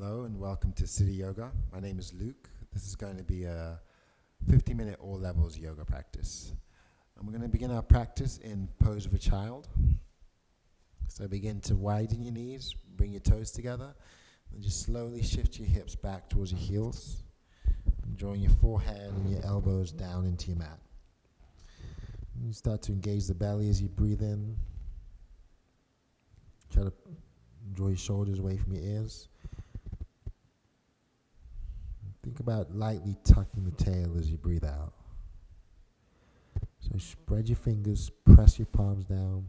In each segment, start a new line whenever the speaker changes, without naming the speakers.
Hello and welcome to City Yoga. My name is Luke. This is going to be a 50-minute all levels yoga practice. And we're going to begin our practice in pose of a child. So begin to widen your knees, bring your toes together, and just slowly shift your hips back towards your heels, drawing your forehead and your elbows down into your mat. And you start to engage the belly as you breathe in. Try to draw your shoulders away from your ears. Think about lightly tucking the tail as you breathe out. So spread your fingers, press your palms down,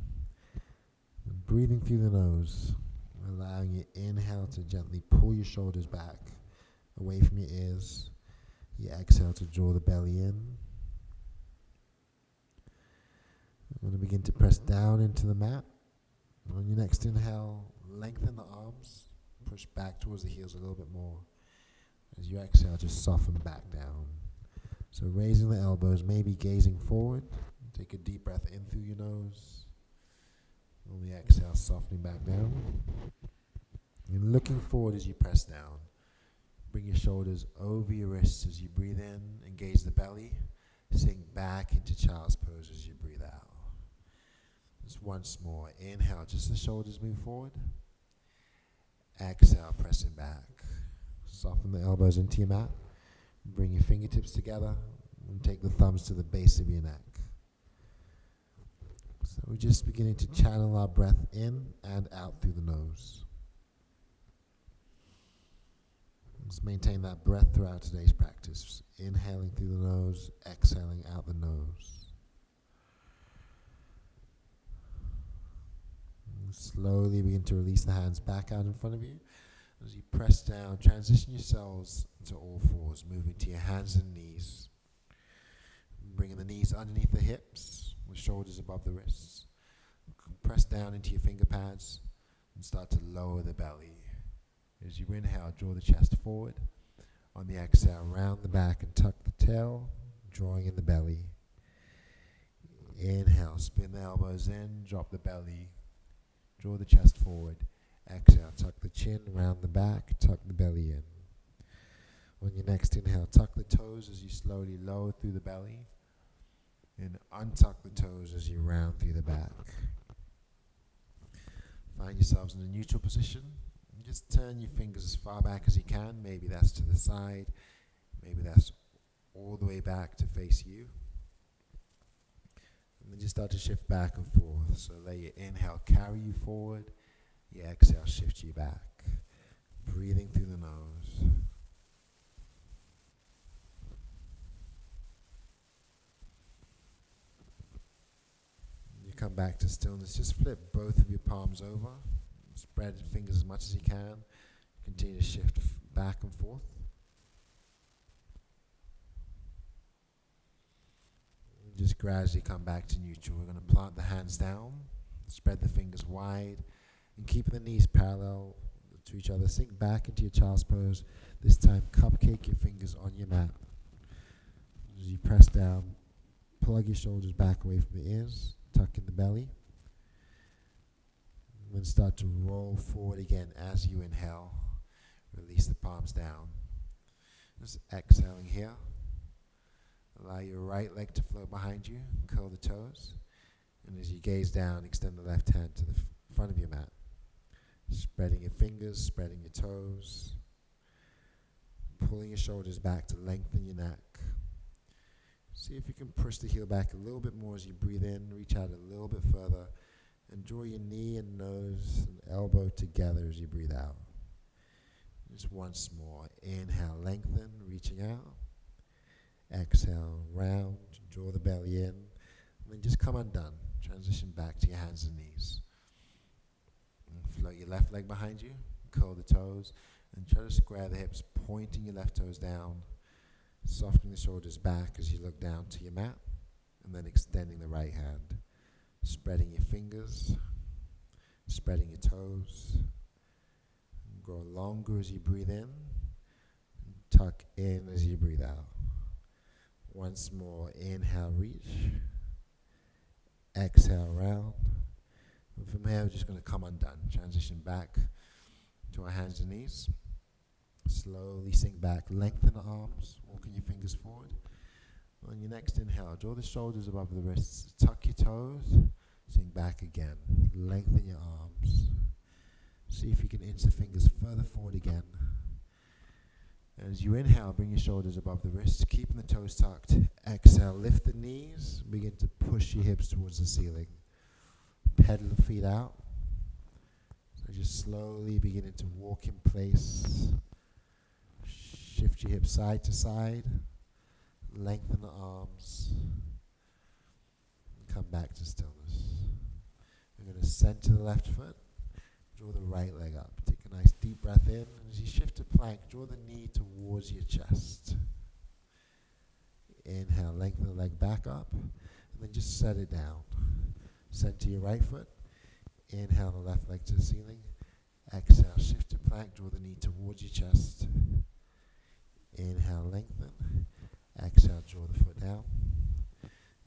and breathing through the nose, allowing your inhale to gently pull your shoulders back away from your ears. Your exhale to draw the belly in. I'm going to begin to press down into the mat. On your next inhale, lengthen the arms, push back towards the heels a little bit more. As you exhale, just soften back down. So raising the elbows, maybe gazing forward. Take a deep breath in through your nose. On the exhale, softening back down. And looking forward as you press down. Bring your shoulders over your wrists as you breathe in. Engage the belly. Sink back into child's pose as you breathe out. Just once more. Inhale, just the shoulders move forward. Exhale, pressing back. Soften the elbows into your mat. Bring your fingertips together and take the thumbs to the base of your neck. So we're just beginning to channel our breath in and out through the nose. Just maintain that breath throughout today's practice. Inhaling through the nose, exhaling out the nose. And slowly begin to release the hands back out in front of you. As you press down, transition yourselves to all fours, moving to your hands and knees. Bringing the knees underneath the hips, with shoulders above the wrists. Press down into your finger pads and start to lower the belly. As you inhale, draw the chest forward. On the exhale, round the back and tuck the tail, drawing in the belly. Inhale, spin the elbows in, drop the belly, draw the chest forward. Exhale, tuck the chin, round the back, tuck the belly in. On your next inhale, tuck the toes as you slowly lower through the belly. And untuck the toes as you round through the back. Find yourselves in a neutral position. And just turn your fingers as far back as you can. Maybe that's to the side. Maybe that's all the way back to face you. And then just start to shift back and forth. So let your inhale carry you forward. Your exhale shifts you back. Breathing through the nose. You come back to stillness. Just flip both of your palms over. Spread your fingers as much as you can. Continue to shift back and forth. And just gradually come back to neutral. We're going to plant the hands down. Spread the fingers wide. And keep the knees parallel to each other. Sink back into your child's pose. This time, cupcake your fingers on your mat. As you press down, plug your shoulders back away from the ears. Tuck in the belly. And then start to roll forward again as you inhale. Release the palms down. Just exhaling here. Allow your right leg to float behind you. Curl the toes. And as you gaze down, extend the left hand to the front of your mat. Spreading your fingers, spreading your toes. Pulling your shoulders back to lengthen your neck. See if you can push the heel back a little bit more as you breathe in. Reach out a little bit further. And draw your knee and nose and elbow together as you breathe out. Just once more. Inhale, lengthen, reaching out. Exhale, round, draw the belly in. And then just come undone. Transition back to your hands and knees. Float your left leg behind you, curl the toes, and try to square the hips, pointing your left toes down, softening the shoulders back as you look down to your mat, and then extending the right hand, spreading your fingers, spreading your toes, and grow longer as you breathe in, and tuck in as you breathe out. Once more, inhale, reach, exhale, round. And from here, we're just going to come undone. Transition back to our hands and knees. Slowly sink back, lengthen the arms, walking your fingers forward. On your next inhale, draw the shoulders above the wrists, tuck your toes, sink back again, lengthen your arms. See if you can inch the fingers further forward again. As you inhale, bring your shoulders above the wrists, keeping the toes tucked. Exhale, lift the knees, begin to push your hips towards the ceiling. Pedal the feet out. So just slowly beginning to walk in place. Shift your hips side to side. Lengthen the arms. And come back to stillness. We're going to center the left foot. Draw the right leg up. Take a nice deep breath in. And as you shift to plank, draw the knee towards your chest. Inhale, lengthen the leg back up. And then just set it down. Center your right foot. Inhale the left leg to the ceiling. Exhale, shift to plank. Draw the knee towards your chest. Inhale, lengthen. Exhale, draw the foot down.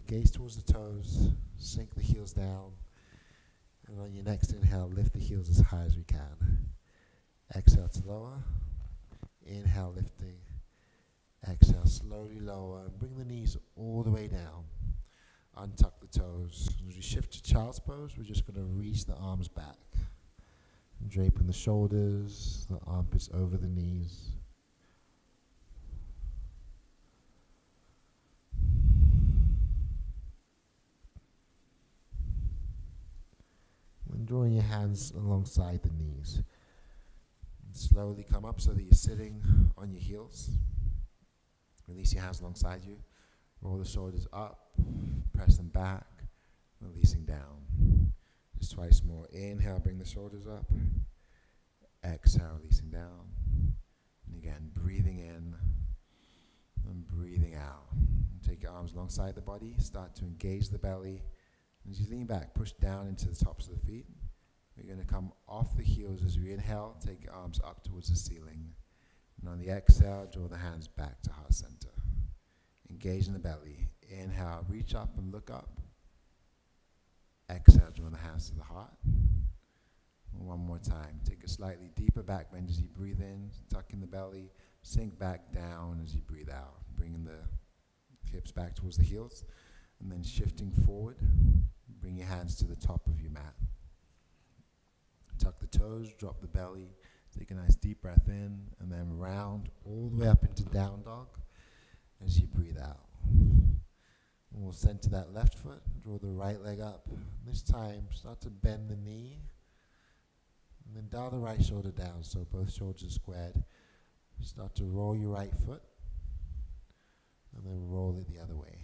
Gaze towards the toes. Sink the heels down. And on your next inhale, lift the heels as high as we can. Exhale to lower. Inhale, lifting. Exhale, slowly lower. And bring the knees all the way down. Untuck the toes. As we shift to child's pose, we're just going to reach the arms back. Draping the shoulders, the armpits over the knees. And drawing your hands alongside the knees. And slowly come up so that you're sitting on your heels. Release your hands alongside you. Roll the shoulders up. Press them back. Releasing down. Just twice more. Inhale, bring the shoulders up. Exhale, releasing down. And again, breathing in and breathing out. And take your arms alongside the body. Start to engage the belly. As you lean back, push down into the tops of the feet. We're going to come off the heels as we inhale. Take your arms up towards the ceiling. And on the exhale, draw the hands back to heart center. Engage in the belly. Inhale, reach up and look up. Exhale, draw the hands to the heart. One more time. Take a slightly deeper back bend as you breathe in. Tuck in the belly. Sink back down as you breathe out. Bringing the hips back towards the heels. And then shifting forward. Bring your hands to the top of your mat. Tuck the toes, drop the belly. Take a nice deep breath in. And then round all the way up into down dog as you breathe out. And we'll center that left foot, draw the right leg up. This time, start to bend the knee. And then dial the right shoulder down so both shoulders are squared. Start to roll your right foot. And then roll it the other way.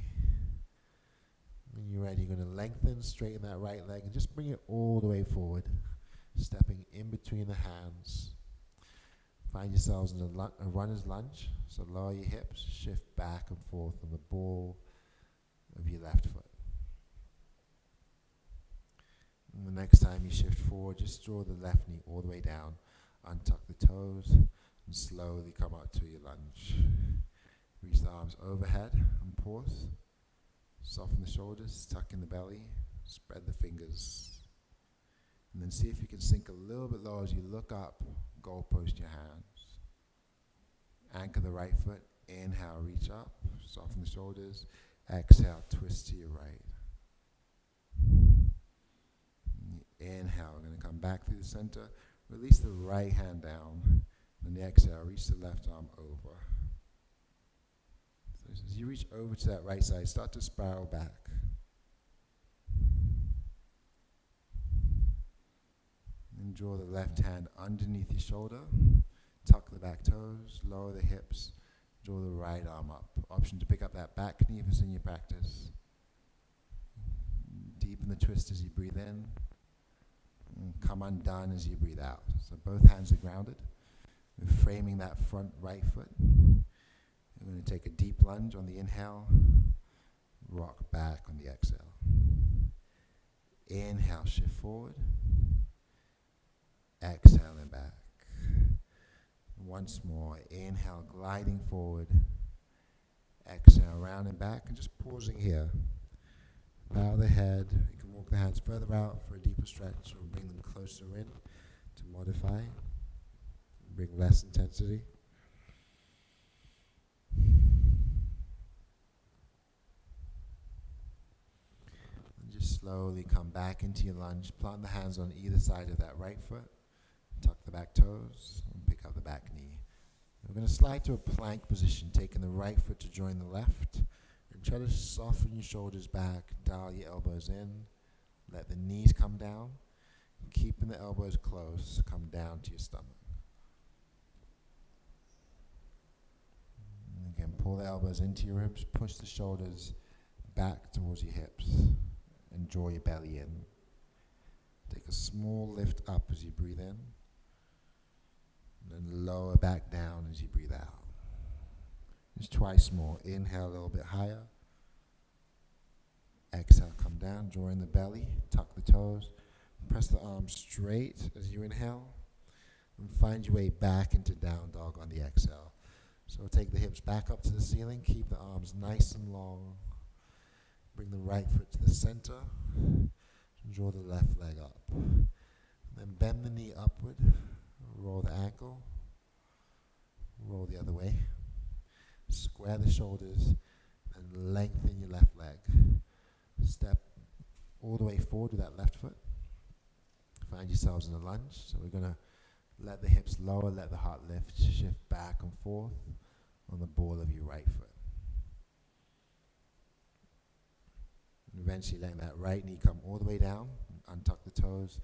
When you're ready, you're going to lengthen, straighten that right leg, and just bring it all the way forward. Stepping in between the hands. Find yourselves in a runner's lunge. So lower your hips, shift back and forth on the ball of your left foot. And the next time you shift forward, just draw the left knee all the way down. Untuck the toes and slowly come out to your lunge. Reach the arms overhead and pause. Soften the shoulders, tuck in the belly, spread the fingers. And then see if you can sink a little bit lower as you look up, goalpost your hands. Anchor the right foot, inhale, reach up, soften the shoulders. Exhale, twist to your right. Inhale, we're going to come back through the center. Release the right hand down. And the exhale, reach the left arm over. So as you reach over to that right side, start to spiral back. And draw the left hand underneath your shoulder. Tuck the back toes, lower the hips. Draw the right arm up. Option to pick up that back knee if it's in your practice. Deepen the twist as you breathe in. And come undone as you breathe out. So both hands are grounded. We're framing that front right foot. We're going to take a deep lunge on the inhale. Rock back on the exhale. Inhale, shift forward. Exhale and back. Once more, inhale, gliding forward. Exhale, round and back, and just pausing here. Bow the head. You can walk the hands further out for a deeper stretch, or bring them closer in to modify. Bring less intensity. slowly come back into your lunge. Plant the hands on either side of that right foot. Tuck the back toes and pick up the back knee. We're going to slide to a plank position, taking the right foot to join the left. And try to soften your shoulders back, dial your elbows in. Let the knees come down. Keeping the elbows close, come down to your stomach. And again, pull the elbows into your ribs, push the shoulders back towards your hips, and draw your belly in. Take a small lift up as you breathe in, and then lower back down as you breathe out. Just twice more. Inhale a little bit higher. Exhale, come down, draw in the belly, tuck the toes, press the arms straight as you inhale, and find your way back into down dog on the exhale. So take the hips back up to the ceiling, keep the arms nice and long. Bring the right foot to the center, and draw the left leg up. And then bend the knee upward, roll the ankle, roll the other way. Square the shoulders, and lengthen your left leg. Step all the way forward with that left foot. Find yourselves in a lunge. So we're going to let the hips lower, let the heart lift, shift back and forth on the ball of your right foot. And eventually letting that right knee come all the way down, untuck the toes,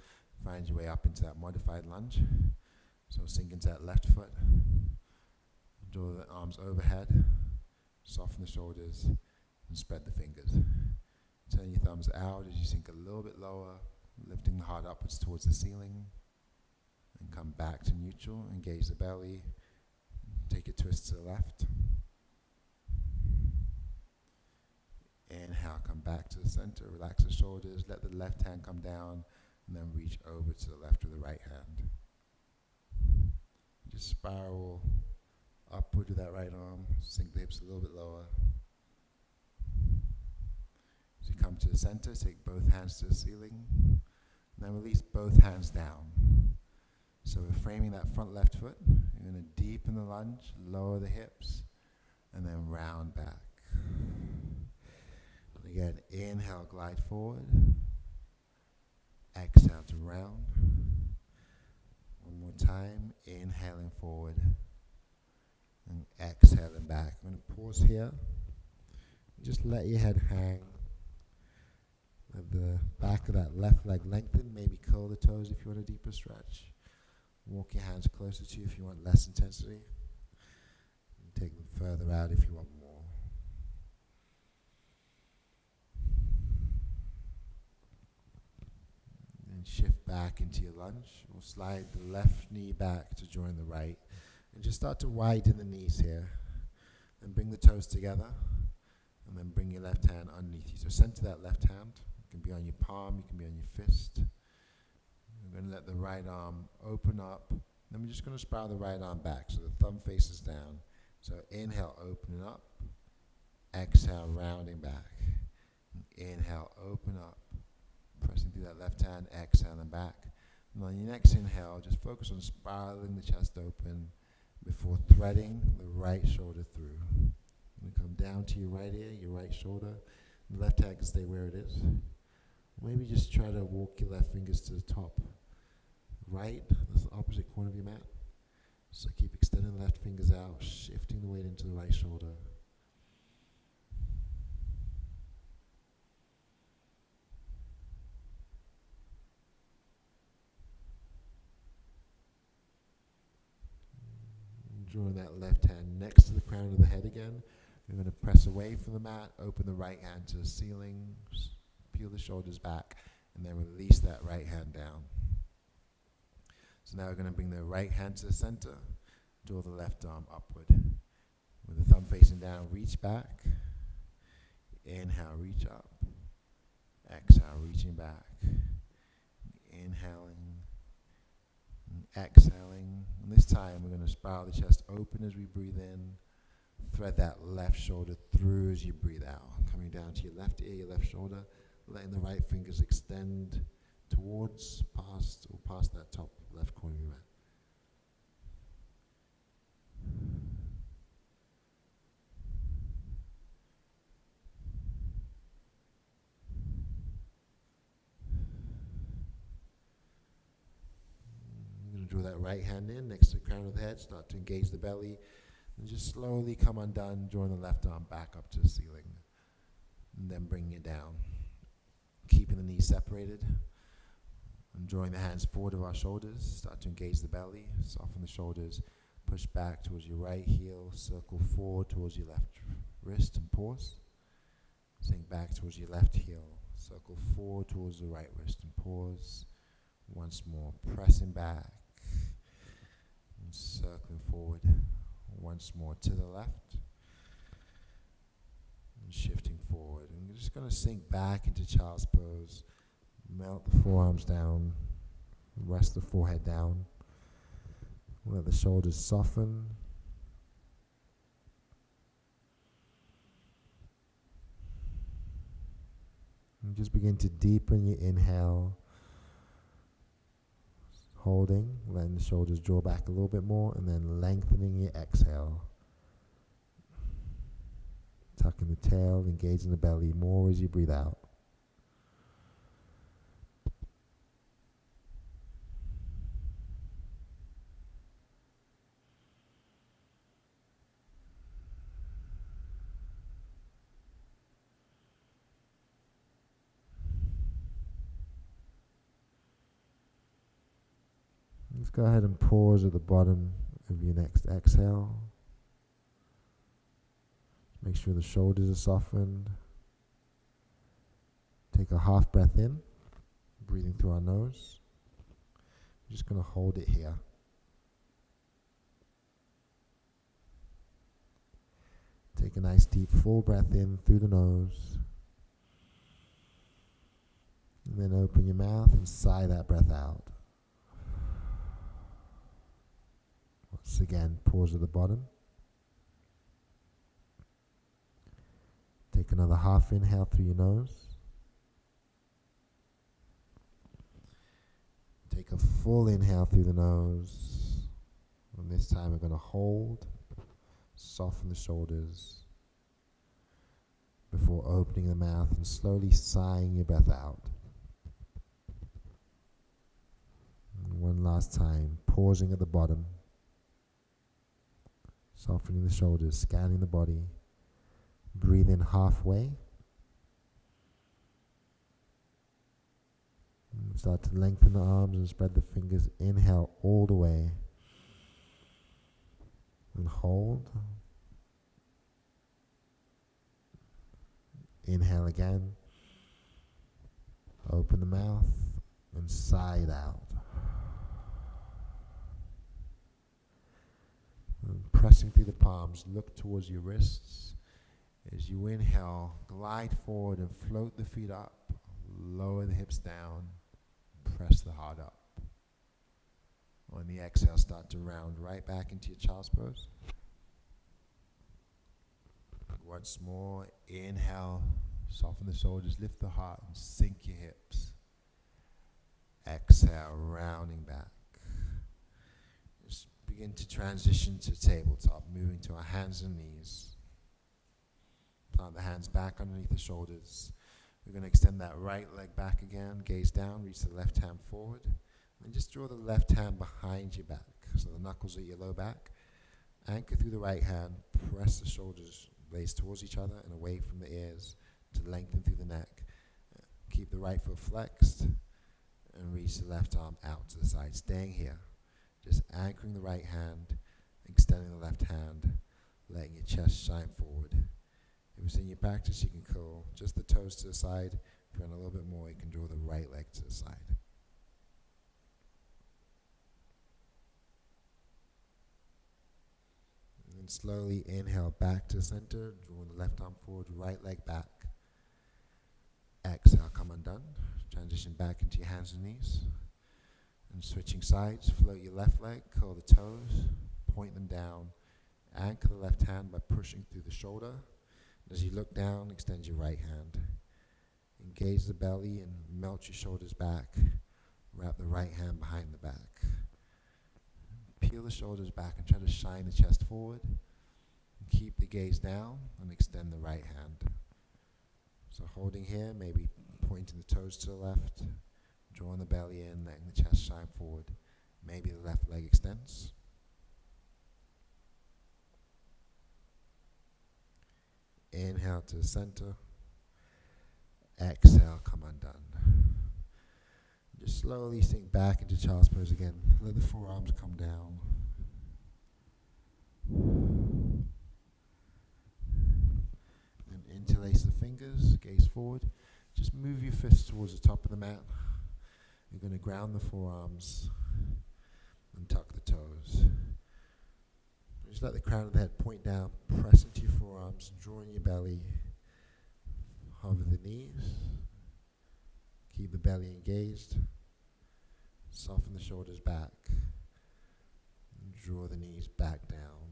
find your way up into that modified lunge. So sink into that left foot, draw the arms overhead, soften the shoulders, and spread the fingers. Turn your thumbs out as you sink a little bit lower, lifting the heart upwards towards the ceiling, and come back to neutral. Engage the belly, take a twist to the left. Inhale, come back to the center, relax the shoulders, let the left hand come down, and then reach over to the left with the right hand. Just spiral upward with that right arm, sink the hips a little bit lower. As you come to the center, take both hands to the ceiling, and then release both hands down. So we're framing that front left foot. You're going to deepen the lunge, lower the hips, and then round back. And again, inhale, glide forward. Exhale to round. One more time, inhaling forward, and exhaling back. I'm going to pause here. Just let your head hang. Let the back of that left leg lengthen. Maybe curl the toes if you want a deeper stretch. Walk your hands closer to you if you want less intensity. And take them further out if you want more. And shift back into your lunge. We'll slide the left knee back to join the right. And just start to widen the knees here. And bring the toes together. And then bring your left hand underneath you. So center that left hand. It can be on your palm, it can be on your fist. We're going to let the right arm open up. Then we're just going to spiral the right arm back so the thumb faces down. So inhale, opening up. Exhale, rounding back. Inhale, open up. Pressing through that left hand, exhaling back. And on your next inhale, just focus on spiraling the chest open before threading the right shoulder through. You're going to come down to your right ear, your right shoulder. The left hand can stay where it is. Maybe just try to walk your left fingers to the top right. That's the opposite corner of your mat. So keep extending the left fingers out, shifting the weight into the right shoulder. Drawing that left hand next to the crown of the head again. You're going to press away from the mat, open the right hand to the ceiling, peel the shoulders back, and then release that right hand down. So now we're going to bring the right hand to the center, draw the left arm upward. With the thumb facing down, reach back. Inhale, reach up. Exhale, reaching back. Inhaling. And exhaling. And this time we're going to spiral the chest open as we breathe in. Thread that left shoulder through as you breathe out. Coming down to your left ear, your left shoulder. Letting the right fingers extend towards, past that top left corner of your mat. Draw that right hand in next to the crown of the head. Start to engage the belly. And just slowly come undone, drawing the left arm back up to the ceiling. And then bringing it down. Keeping the knees separated. And drawing the hands forward of our shoulders. Start to engage the belly. Soften the shoulders. Push back towards your right heel. Circle forward towards your left wrist and pause. Sink back towards your left heel. Circle forward towards the right wrist and pause. Once more, pressing back and circling forward. Once more to the left and shifting forward. And you're just going to sink back into child's pose. Melt the forearms down. Rest the forehead down. Let the shoulders soften. And just begin to deepen your inhale. Holding, letting the shoulders draw back a little bit more, and then lengthening your exhale. Tucking the tail, engaging the belly more as you breathe out. Let's go ahead and pause at the bottom of your next exhale. Make sure the shoulders are softened. Take a half breath in, breathing through our nose. We're just going to hold it here. Take a nice deep full breath in through the nose. And then open your mouth and sigh that breath out. Once again, pause at the bottom. Take another half inhale through your nose. Take a full inhale through the nose. And this time we're going to hold, soften the shoulders before opening the mouth and slowly sighing your breath out. And one last time, pausing at the bottom. Softening the shoulders, scanning the body. Breathe in halfway. And start to lengthen the arms and spread the fingers. Inhale all the way. And hold. Inhale again. Open the mouth and sigh it out. And pressing through the palms, look towards your wrists. As you inhale, glide forward and float the feet up. Lower the hips down. Press the heart up. On the exhale, start to round right back into your child's pose. Once more, inhale, soften the shoulders, lift the heart, and sink your hips. Exhale, rounding back. Just begin to transition to tabletop, moving to our hands and knees. Plant the hands back underneath the shoulders. We're going to extend that right leg back again, gaze down, reach the left hand forward, and just draw the left hand behind your back. So the knuckles are your low back. Anchor through the right hand, press the shoulders blades towards each other and away from the ears to lengthen through the neck. Keep the right foot flexed and reach the left arm out to the side, staying here. Just anchoring the right hand, extending the left hand, letting your chest shine forward. If it's in your practice, you can curl just the toes to the side. If you want a little bit more, you can draw the right leg to the side. And then slowly inhale back to the center, drawing the left arm forward, right leg back. Exhale, come undone. Transition back into your hands and knees. And switching sides, float your left leg, curl the toes, point them down. Anchor the left hand by pushing through the shoulder. As you look down, extend your right hand. Engage the belly and melt your shoulders back. Wrap the right hand behind the back. Peel the shoulders back and try to shine the chest forward. Keep the gaze down and extend the right hand. So holding here, maybe pointing the toes to the left, drawing the belly in, letting the chest shine forward. Maybe the left leg extends. Inhale to the center. Exhale, come undone. Just slowly sink back into child's pose again. Let the forearms come down. And interlace the fingers, gaze forward. Just move your fists towards the top of the mat. You're going to ground the forearms and tuck the toes. Just let the crown of the head point down, press into your forearms, draw in your belly, hover the knees, keep the belly engaged, soften the shoulders back, draw the knees back down,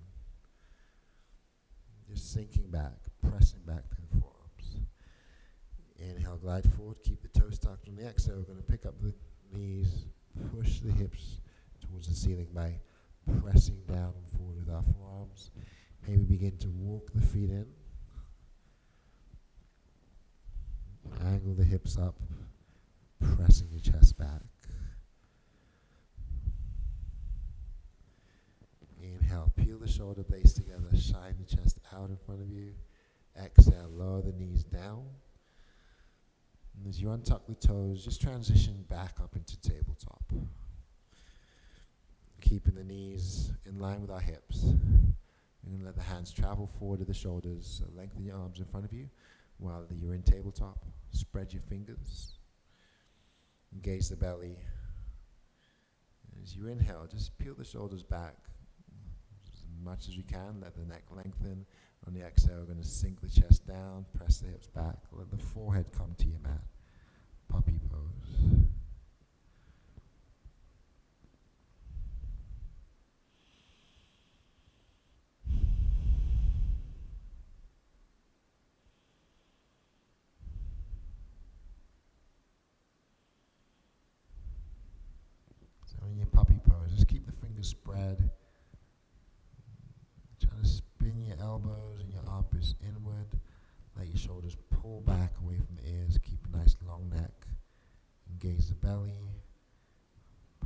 just sinking back, pressing back through the forearms. Inhale, glide forward, keep the toes tucked. On the exhale, we're going to pick up the knees, push the hips towards the ceiling by pressing down and forward with our forearms. Maybe begin to walk the feet in. Angle the hips up, pressing your chest back. Inhale, peel the shoulder blades together, shine the chest out in front of you. Exhale, lower the knees down. And as you untuck the toes, just transition back up into tabletop. Keeping the knees in line with our hips. You're going to let the hands travel forward to the shoulders. So lengthen your arms in front of you while you're in tabletop. Spread your fingers. Engage the belly. As you inhale, just peel the shoulders back as much as you can. Let the neck lengthen. On the exhale, we're going to sink the chest down, press the hips back. Let the forehead come to your mat. Puppy pose. In your puppy pose, just keep the fingers spread. Try to spin your elbows and your armpits inward. Let your shoulders pull back away from the ears. Keep a nice long neck. Engage the belly.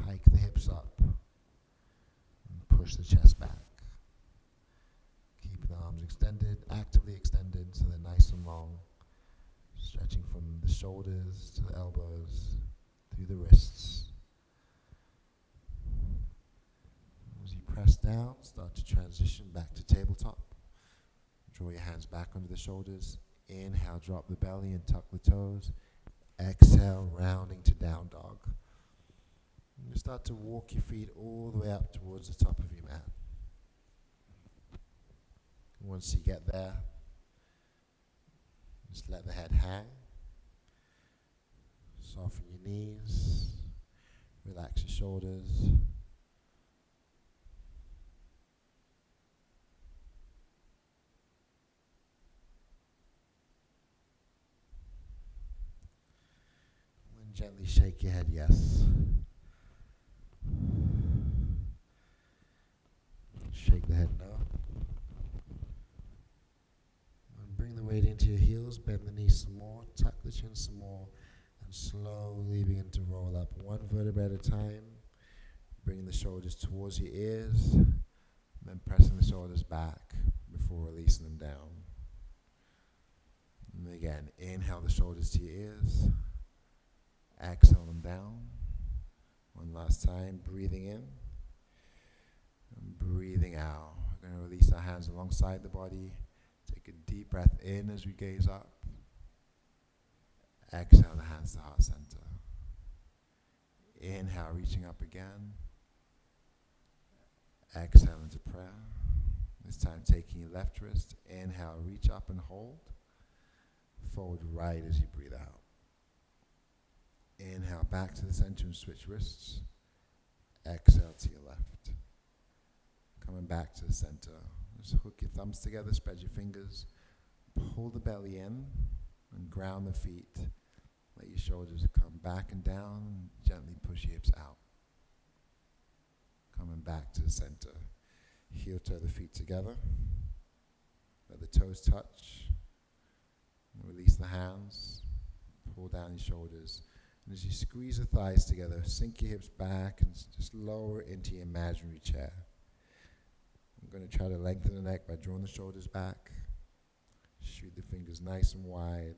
Hike the hips up. And push the chest back. Keep the arms extended, actively extended so they're nice and long. Stretching from the shoulders to the elbows, through the wrists. As you press down, start to transition back to tabletop. Draw your hands back under the shoulders. Inhale, drop the belly and tuck the toes. Exhale, rounding to down dog. And you start to walk your feet all the way up towards the top of your mat. Once you get there, just let the head hang. Soften your knees. Relax your shoulders. Gently shake your head, yes. Shake the head, no. And bring the weight into your heels, bend the knees some more, tuck the chin some more, and slowly begin to roll up one vertebra at a time. Bringing the shoulders towards your ears, then pressing the shoulders back before releasing them down. And again, inhale the shoulders to your ears. Exhale them down. One last time, breathing in and breathing out. We're going to release our hands alongside the body. Take a deep breath in as we gaze up. Exhale the hands to heart center. Inhale, reaching up again. Exhale into prayer. This time taking your left wrist. Inhale, reach up and hold. Forward right as you breathe out. Inhale back to the center and switch wrists. Exhale to your left. Coming back to the center. Just hook your thumbs together, spread your fingers. Pull the belly in and ground the feet. Let your shoulders come back and down. And gently push your hips out. Coming back to the center. Heel toe the feet together. Let the toes touch. Release the hands. Pull down your shoulders. And as you squeeze the thighs together, sink your hips back and just lower into your imaginary chair. I'm going to try to lengthen the neck by drawing the shoulders back. Shoot the fingers nice and wide.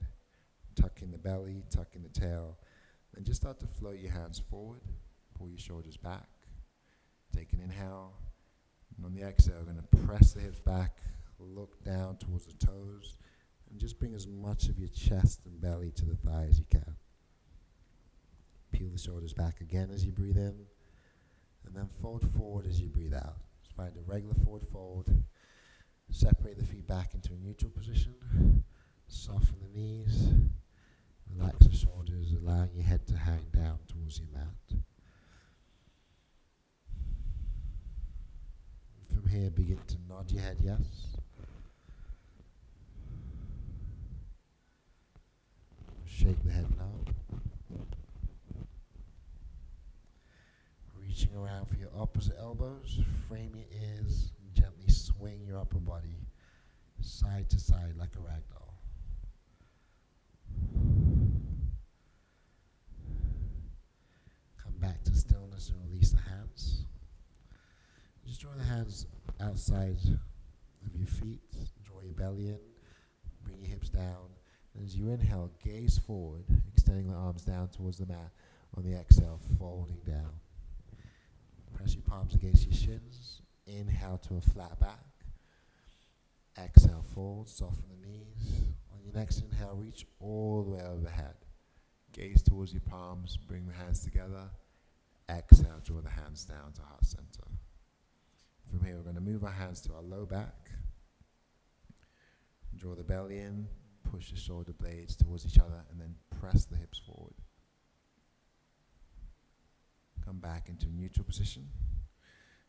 Tuck in the belly, tuck in the tail. Then just start to float your hands forward. Pull your shoulders back. Take an inhale. And on the exhale, we're going to press the hips back. Look down towards the toes. And just bring as much of your chest and belly to the thigh as you can. Peel the shoulders back again as you breathe in. And then fold forward as you breathe out. Just find a regular forward fold. Separate the feet back into a neutral position. Soften the knees. Relax the shoulders, allowing your head to hang down towards your mat. From here, begin to nod your head yes. Shake the head no. Reaching around for your opposite elbows, frame your ears, and gently swing your upper body side to side like a rag doll. Come back to stillness and release the hands. Just draw the hands outside of your feet, draw your belly in, bring your hips down. And as you inhale, gaze forward, extending the arms down towards the mat. On the exhale, folding down. Press your palms against your shins. Inhale to a flat back. Exhale, fold, soften the knees. On your next inhale, reach all the way overhead. Gaze towards your palms, bring the hands together. Exhale, draw the hands down to heart center. From here, we're going to move our hands to our low back. Draw the belly in, push the shoulder blades towards each other, and then press the hips forward. Come back into neutral position.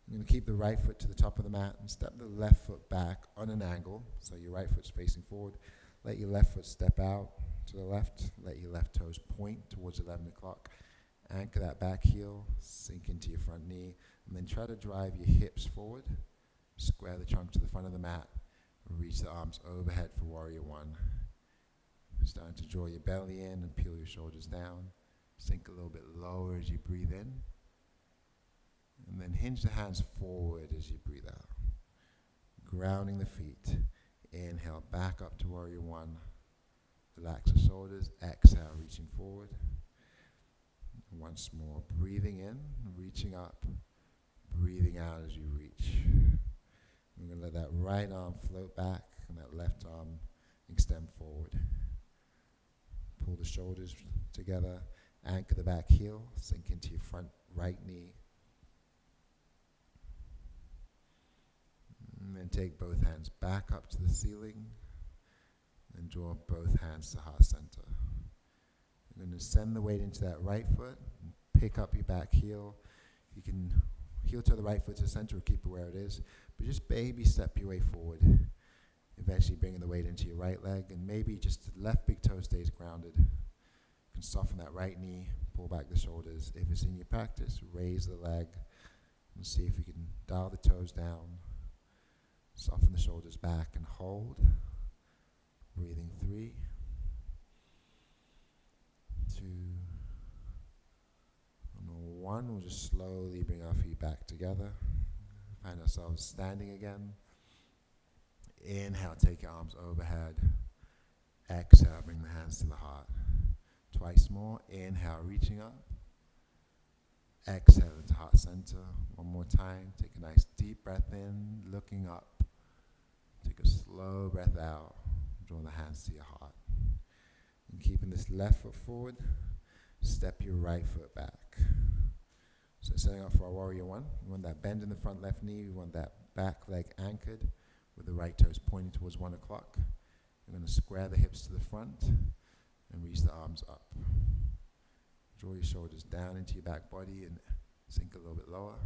You're going to keep the right foot to the top of the mat and step the left foot back on an angle, so your right foot's facing forward. Let your left foot step out to the left. Let your left toes point towards 11 o'clock. Anchor that back heel, sink into your front knee, and then try to drive your hips forward. Square the trunk to the front of the mat. Reach the arms overhead for Warrior One. Starting to draw your belly in and peel your shoulders down. Sink a little bit lower as you breathe in. And then hinge the hands forward as you breathe out. Grounding the feet. Inhale, back up to Warrior One. Relax the shoulders. Exhale, reaching forward. Once more, breathing in, reaching up. Breathing out as you reach. We're going to let that right arm float back and that left arm extend forward. Pull the shoulders together. Anchor the back heel. Sink into your front right knee. And then take both hands back up to the ceiling and draw both hands to heart center. You're going to send the weight into that right foot and pick up your back heel. You can heel to the right foot to the center or keep it where it is, but just baby step your way forward. Eventually bringing the weight into your right leg, and maybe just the left big toe stays grounded. You can soften that right knee, pull back the shoulders. If it's in your practice, raise the leg and see if you can dial the toes down. Soften the shoulders back and hold. Breathing 3, 2, and 1. We'll just slowly bring our feet back together. Find ourselves standing again. Inhale, take your arms overhead. Exhale, bring the hands to the heart. Twice more. Inhale, reaching up. Exhale into heart center. One more time. Take a nice deep breath in, looking up. Take a slow breath out. Draw the hands to your heart. And keeping this left foot forward, step your right foot back. So setting up for our Warrior One. We want that bend in the front left knee. We want that back leg anchored with the right toes pointing towards 1 o'clock. We're going to square the hips to the front and reach the arms up. Draw your shoulders down into your back body and sink a little bit lower.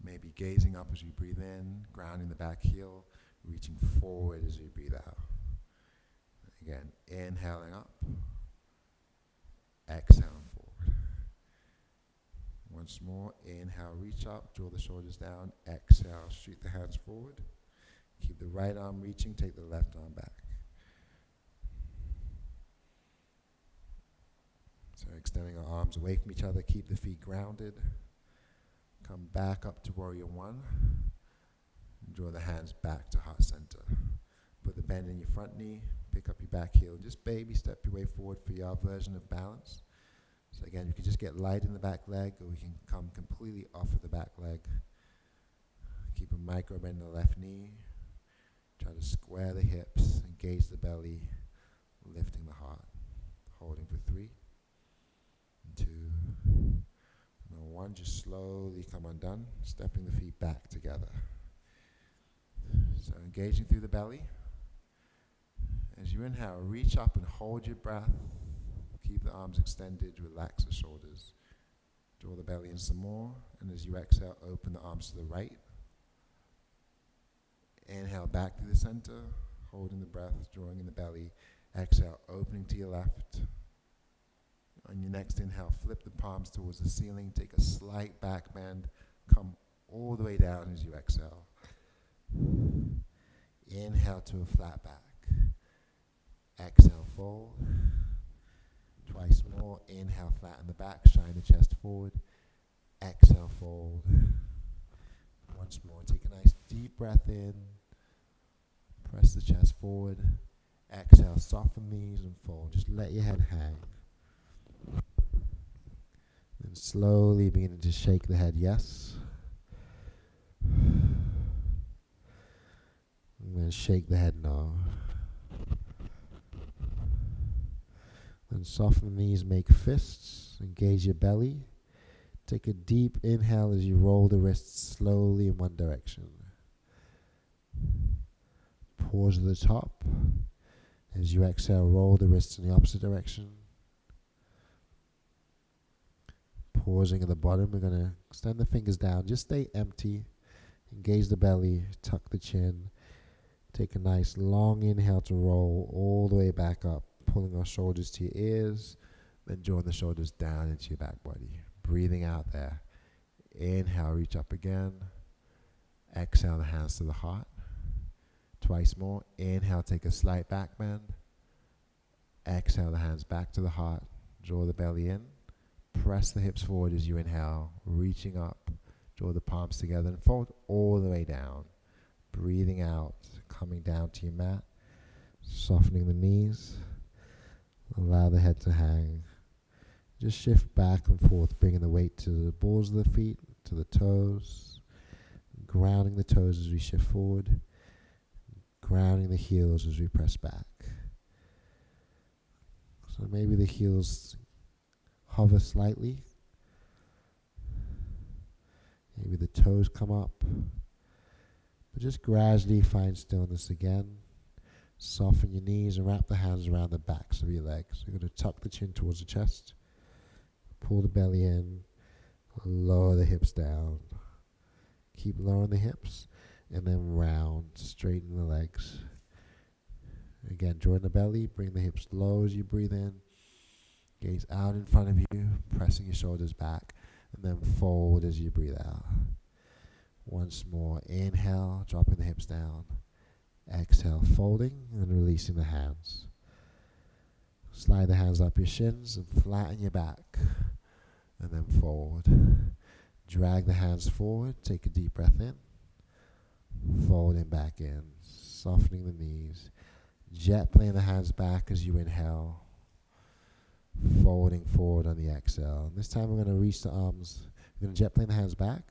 Maybe gazing up as you breathe in, grounding the back heel, reaching forward as you breathe out. Again, inhaling up, exhaling forward. Once more, inhale, reach up, draw the shoulders down, exhale, shoot the hands forward. Keep the right arm reaching, take the left arm back. So extending our arms away from each other, keep the feet grounded. Come back up to warrior one. Draw the hands back to heart center. Put the bend in your front knee, pick up your back heel. Just baby step your way forward for your version of balance. So again, you can just get light in the back leg, or we can come completely off of the back leg. Keep a micro bend in the left knee. Try to square the hips, engage the belly, lifting the heart. Holding for 3, 2, now 1. Just slowly come undone, stepping the feet back together. So engaging through the belly. As you inhale, reach up and hold your breath. Keep the arms extended, relax the shoulders. Draw the belly in some more. And as you exhale, open the arms to the right. Inhale back through the center, holding the breath, drawing in the belly. Exhale, opening to your left. On your next inhale, flip the palms towards the ceiling. Take a slight back bend. Come all the way down as you exhale. Inhale to a flat back. Exhale, fold. Twice more. Inhale, flatten the back. Shine the chest forward. Exhale, fold. Once more. Take a nice deep breath in. Press the chest forward. Exhale, soften the knees and fold. Just let your head hang. Then slowly begin to shake the head, yes. And then shake the head, no. Then soften the knees, make fists. Engage your belly. Take a deep inhale as you roll the wrists slowly in one direction. Pause at the top. As you exhale, roll the wrists in the opposite direction. Pausing at the bottom, we're going to extend the fingers down. Just stay empty. Engage the belly, tuck the chin. Take a nice long inhale to roll all the way back up, pulling our shoulders to your ears, then drawing the shoulders down into your back body. Breathing out there. Inhale, reach up again. Exhale, the hands to the heart. Twice more. Inhale, take a slight back bend. Exhale, the hands back to the heart. Draw the belly in. Press the hips forward as you inhale, reaching up. Draw the palms together and fold all the way down. Breathing out, coming down to your mat. Softening the knees. Allow the head to hang. Just shift back and forth, bringing the weight to the balls of the feet, to the toes. Grounding the toes as we shift forward. Grounding the heels as we press back. So maybe the heels hover slightly. Maybe the toes come up. But just gradually find stillness again. Soften your knees and wrap the hands around the backs of your legs. You're going to tuck the chin towards the chest. Pull the belly in. Lower the hips down. Keep lowering the hips. And then round, straighten the legs. Again, join the belly, bring the hips low as you breathe in. Gaze out in front of you, pressing your shoulders back, and then fold as you breathe out. Once more, inhale, dropping the hips down. Exhale, folding and releasing the hands. Slide the hands up your shins and flatten your back, and then fold. Drag the hands forward, take a deep breath in. Folding back in, softening the knees. Jet plane the hands back as you inhale. Folding forward on the exhale. And this time we're going to reach the arms. We're going to jet plane the hands back.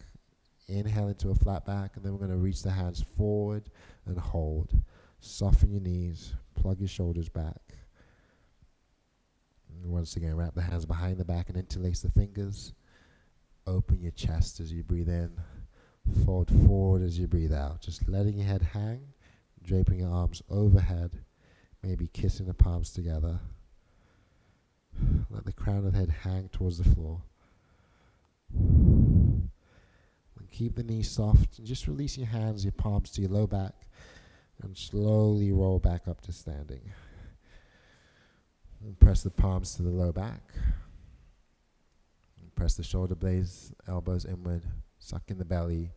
Inhale into a flat back. And then we're going to reach the hands forward and hold. Soften your knees. Plug your shoulders back. And once again, wrap the hands behind the back and interlace the fingers. Open your chest as you breathe in. Fold forward as you breathe out. Just letting your head hang. Draping your arms overhead. Maybe kissing the palms together. Let the crown of the head hang towards the floor. And keep the knees soft. And just release your hands, your palms to your low back. And slowly roll back up to standing. And press the palms to the low back. And press the shoulder blades, elbows inward. Suck in the belly.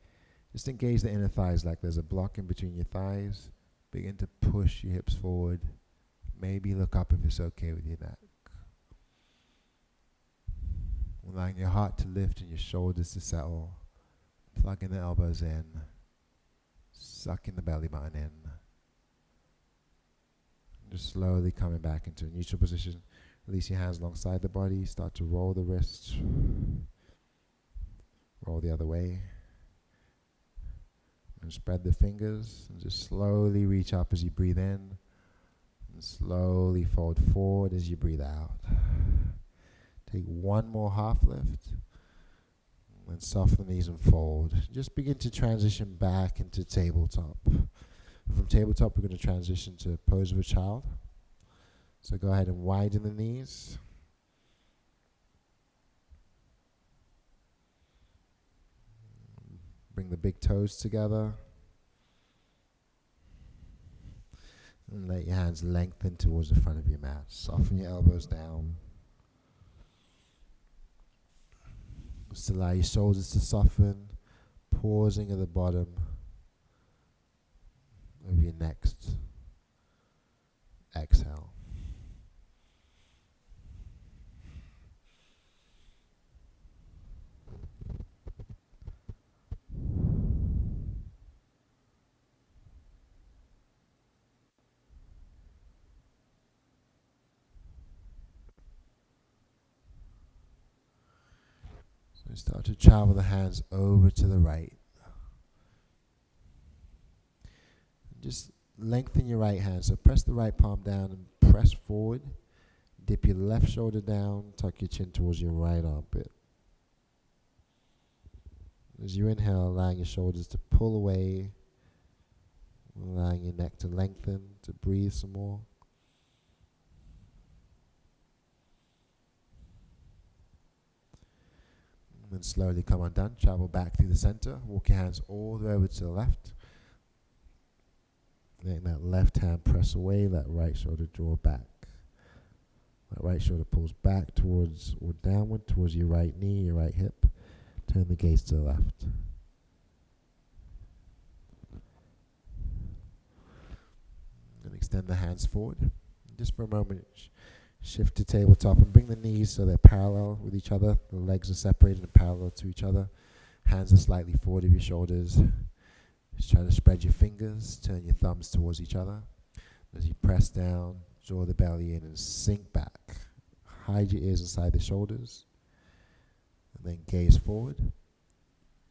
Just engage the inner thighs like there's a block in between your thighs. Begin to push your hips forward. Maybe look up if it's okay with your neck. Allowing your heart to lift and your shoulders to settle. Plugging the elbows in. Sucking the belly button in. Just slowly coming back into a neutral position. Release your hands alongside the body. Start to roll the wrists. Roll the other way. And spread the fingers. And just slowly reach up as you breathe in. And slowly fold forward as you breathe out. Take one more half lift. And soften the knees and fold. Just begin to transition back into tabletop. From tabletop, we're going to transition to pose of a child. So go ahead and widen the knees. Bring the big toes together. And let your hands lengthen towards the front of your mat. Soften your elbows down. Just allow your shoulders to soften, pausing at the bottom of your next exhale. So start to travel the hands over to the right. Just lengthen your right hand. So press the right palm down and press forward. Dip your left shoulder down. Tuck your chin towards your right armpit. As you inhale, allowing your shoulders to pull away. Allowing your neck to lengthen, to breathe some more. And then slowly come undone. Travel back through the center. Walk your hands all the way over to the left. Letting that left hand press away, that right shoulder draw back. That right shoulder pulls back towards or downward towards your right knee, your right hip. Turn the gaze to the left. And extend the hands forward. Just for a moment, shift to tabletop and bring the knees so they're parallel with each other. The legs are separated and parallel to each other. Hands are slightly forward of your shoulders. Just try to spread your fingers, turn your thumbs towards each other. As you press down, draw the belly in and sink back. Hide your ears inside the shoulders. And then gaze forward.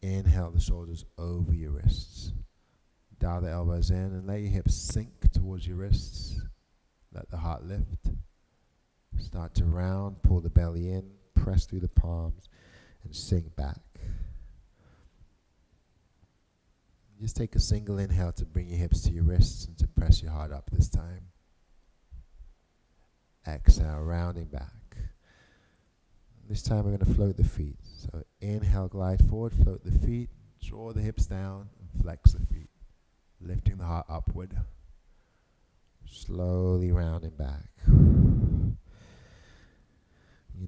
Inhale the shoulders over your wrists. Dial the elbows in and let your hips sink towards your wrists. Let the heart lift. Start to round, pull the belly in, press through the palms, and sink back. Just take a single inhale to bring your hips to your wrists and to press your heart up this time. Exhale, rounding back. This time we're going to float the feet. So inhale, glide forward, float the feet, draw the hips down, and flex the feet. Lifting the heart upward. Slowly rounding back. Your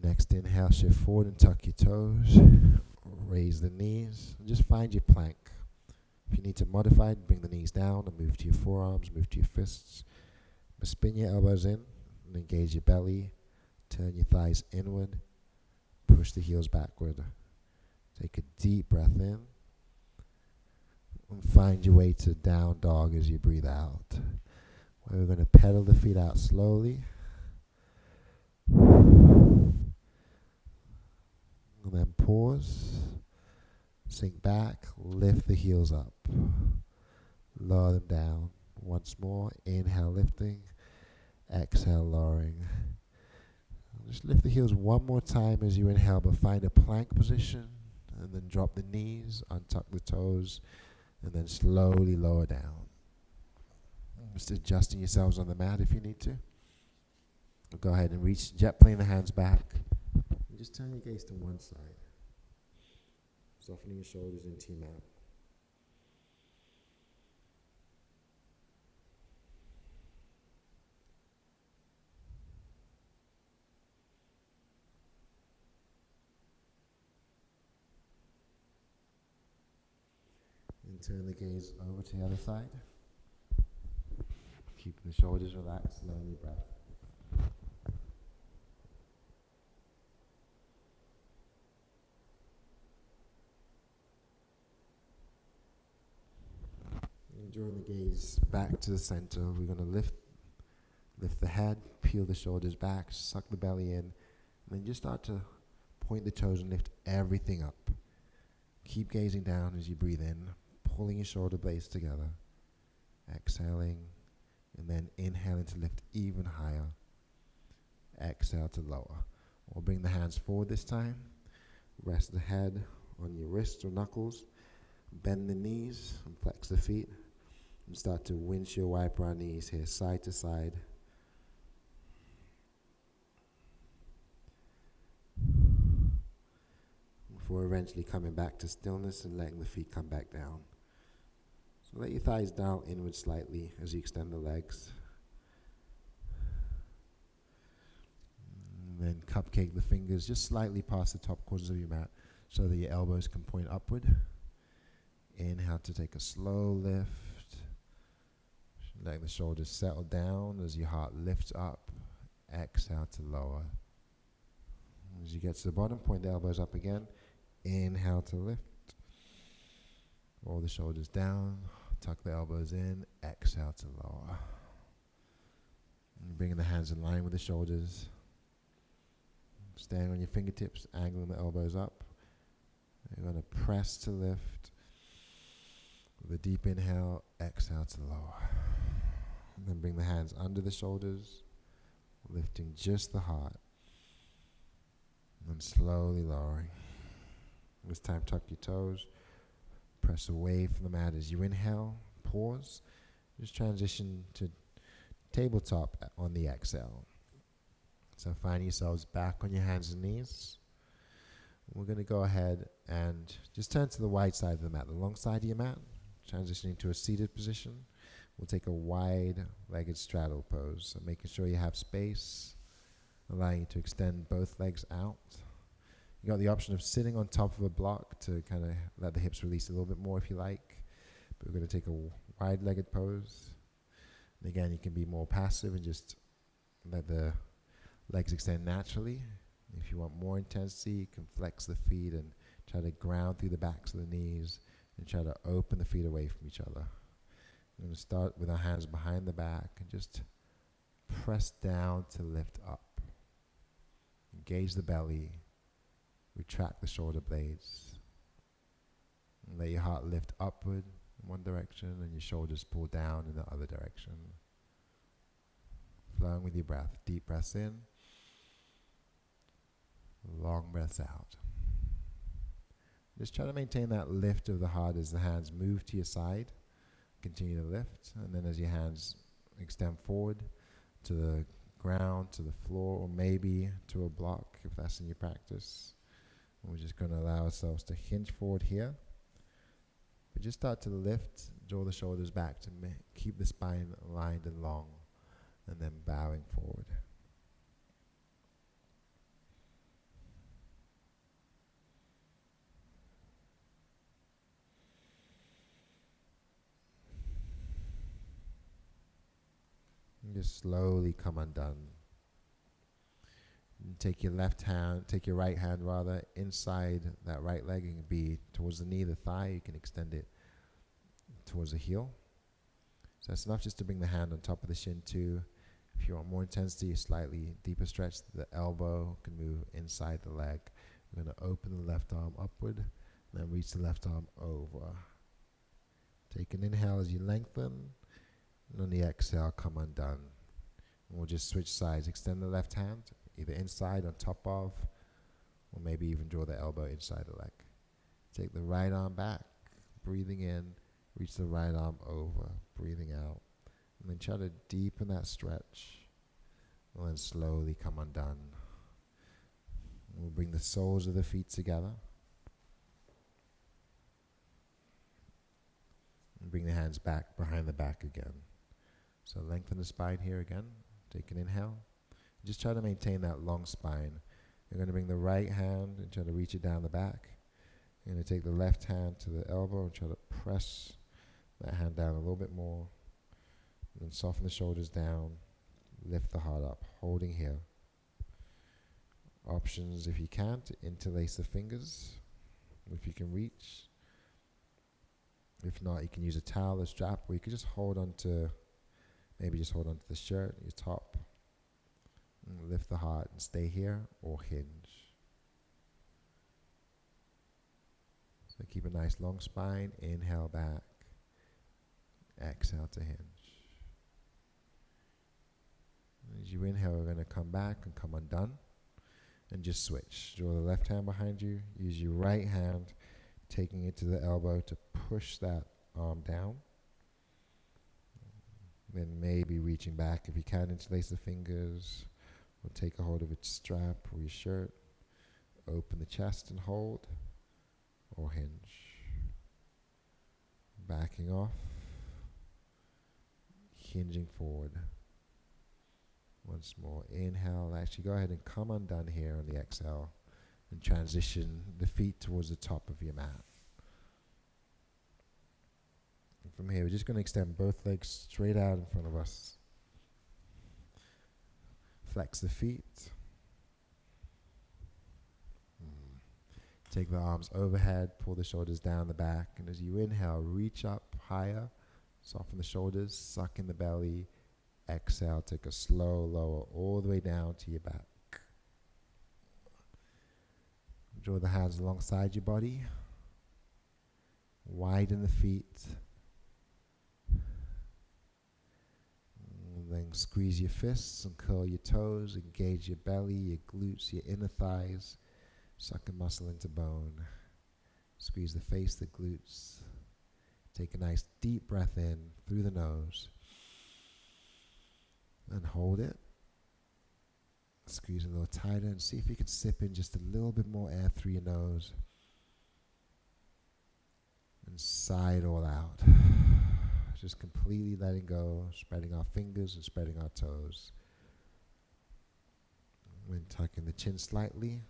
next inhale, shift forward and tuck your toes. Raise the knees. And just find your plank. If you need to modify it, bring the knees down and move to your forearms, move to your fists. But spin your elbows in and engage your belly. Turn your thighs inward. Push the heels backward. Take a deep breath in. And find your way to down dog as you breathe out. Where we're going to pedal the feet out slowly. And then pause. Sink back, lift the heels up. Lower them down. Once more, inhale lifting, exhale lowering. Just lift the heels one more time as you inhale, but find a plank position, and then drop the knees, untuck the toes, and then slowly lower down. Just adjusting yourselves on the mat if you need to. Go ahead and reach, jet plane the hands back. And just turn your gaze to one side. Softening your shoulders into your mat. And turn the gaze over to the other side. Keeping the shoulders relaxed, slowing your breath. drawing the gaze back to the center, we're going to lift the head, peel the shoulders back, suck the belly in, and then just start to point the toes and lift everything up. Keep gazing down as you breathe in, pulling your shoulder blades together, exhaling, and then inhaling to lift even higher. Exhale to lower. We'll bring the hands forward this time. Rest the head on your wrists or knuckles. Bend the knees and flex the feet. And start to windshield wiper our knees here, side to side. Before eventually coming back to stillness and letting the feet come back down. So let your thighs dial inward slightly as you extend the legs. And then cupcake the fingers just slightly past the top corners of your mat so that your elbows can point upward. Inhale to take a slow lift. Letting the shoulders settle down as your heart lifts up. Exhale to lower. As you get to the bottom, point the elbows up again. Inhale to lift. Roll the shoulders down. Tuck the elbows in. Exhale to lower. And bringing the hands in line with the shoulders. Staying on your fingertips, angling the elbows up. You're going to press to lift. With a deep inhale, exhale to lower. And then bring the hands under the shoulders, lifting just the heart. And then slowly lowering. This time, tuck your toes. Press away from the mat as you inhale. Pause. Just transition to tabletop on the exhale. So find yourselves back on your hands and knees. We're going to go ahead and just turn to the wide side of the mat, the long side of your mat. Transitioning to a seated position. We'll take a wide-legged straddle pose. So making sure you have space, allowing you to extend both legs out. You got the option of sitting on top of a block to kind of let the hips release a little bit more if you like. But we're going to take a wide-legged pose. And again, you can be more passive and just let the legs extend naturally. If you want more intensity, you can flex the feet and try to ground through the backs of the knees and try to open the feet away from each other. We're going to start with our hands behind the back and just press down to lift up. Engage the belly. Retract the shoulder blades. And let your heart lift upward in one direction and your shoulders pull down in the other direction. Flowing with your breath. Deep breaths in. Long breaths out. Just try to maintain that lift of the heart as the hands move to your side. Continue to lift. And then as your hands extend forward to the ground, to the floor, or maybe to a block if that's in your practice. And we're just going to allow ourselves to hinge forward here. But just start to lift, draw the shoulders back to keep the spine aligned and long. And then bowing forward. And just slowly come undone. And take your right hand rather, inside that right leg. It can be towards the knee, the thigh. You can extend it towards the heel. So that's enough just to bring the hand on top of the shin too. If you want more intensity, a slightly deeper stretch, the elbow can move inside the leg. We're going to open the left arm upward, and then reach the left arm over. Take an inhale as you lengthen, and on the exhale, come undone. And we'll just switch sides. Extend the left hand, either inside, on top of, or maybe even draw the elbow inside the leg. Take the right arm back, breathing in, reach the right arm over, breathing out. And then try to deepen that stretch. And then slowly come undone. And we'll bring the soles of the feet together. And bring the hands back behind the back again. So lengthen the spine here again. Take an inhale. Just try to maintain that long spine. You're going to bring the right hand and try to reach it down the back. You're going to take the left hand to the elbow and try to press that hand down a little bit more. And then soften the shoulders down, lift the heart up, holding here. Options, if you can, to interlace the fingers, if you can reach. If not, you can use a towel or strap, or you can just hold on to, maybe just hold on to the shirt, your top, and lift the heart and stay here, or hinge. So keep a nice long spine, inhale back, exhale to hinge. As you inhale, we're going to come back and come undone, and just switch. Draw the left hand behind you, use your right hand, taking it to the elbow to push that arm down. Then maybe reaching back, if you can, interlace the fingers, or take a hold of its strap or your shirt. Open the chest and hold, or hinge. Backing off, hinging forward. Once more, inhale. Actually, go ahead and come undone here on the exhale, and transition the feet towards the top of your mat. And from here, we're just going to extend both legs straight out in front of us. Flex the feet. Take the arms overhead, pull the shoulders down the back, and as you inhale, reach up higher, soften the shoulders, suck in the belly. Exhale, take a slow lower all the way down to your back. Draw the hands alongside your body. Widen the feet. And then squeeze your fists and curl your toes. Engage your belly, your glutes, your inner thighs. Suck a muscle into bone. Squeeze the face, the glutes. Take a nice deep breath in through the nose. And hold it. Squeeze a little tighter and see if you can sip in just a little bit more air through your nose. And sigh it all out. Just completely letting go, spreading our fingers and spreading our toes. Then tucking the chin slightly.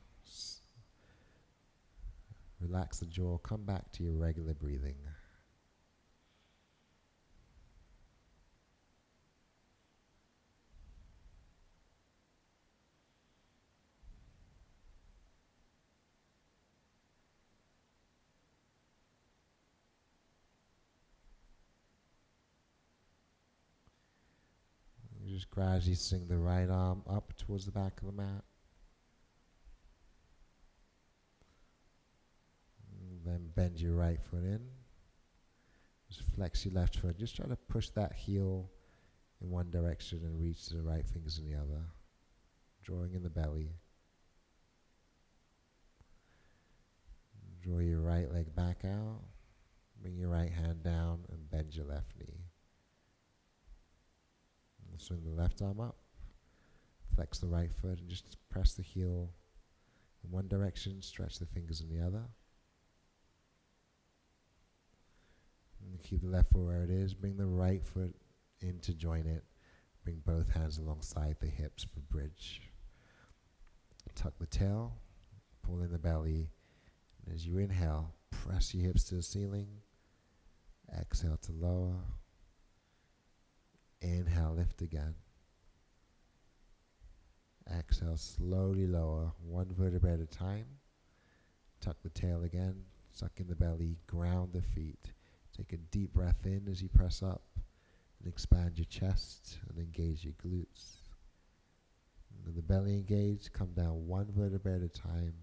Relax the jaw, come back to your regular breathing. You just gradually swing the right arm up towards the back of the mat. Then bend your right foot in. Just flex your left foot. Just try to push that heel in one direction and reach the right fingers in the other. Drawing in the belly. Draw your right leg back out. Bring your right hand down and bend your left knee. And swing the left arm up. Flex the right foot and just press the heel in one direction. Stretch the fingers in the other. And keep the left foot where it is. Bring the right foot in to join it. Bring both hands alongside the hips for bridge. Tuck the tail. Pull in the belly. And as you inhale, press your hips to the ceiling. Exhale to lower. Inhale, lift again. Exhale, slowly lower, one vertebrae at a time. Tuck the tail again. Suck in the belly. Ground the feet. Take a deep breath in as you press up, and expand your chest and engage your glutes. And with the belly engaged, come down one vertebrae at a time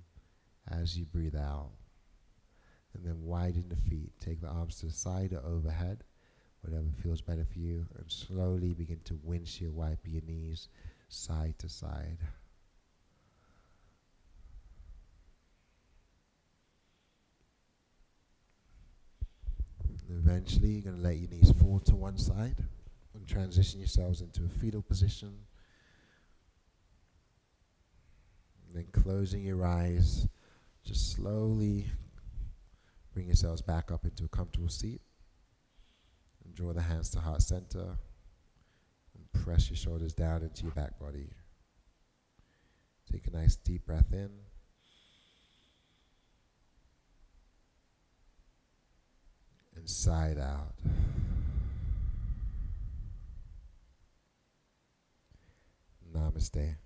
as you breathe out. And then widen the feet. Take the arms to the side or overhead, whatever feels better for you, and slowly begin to windshield wipe your knees side to side. Eventually, you're going to let your knees fall to one side and transition yourselves into a fetal position. And then closing your eyes, just slowly bring yourselves back up into a comfortable seat. And draw the hands to heart center. And press your shoulders down into your back body. Take a nice deep breath in. And sigh it out. Namaste.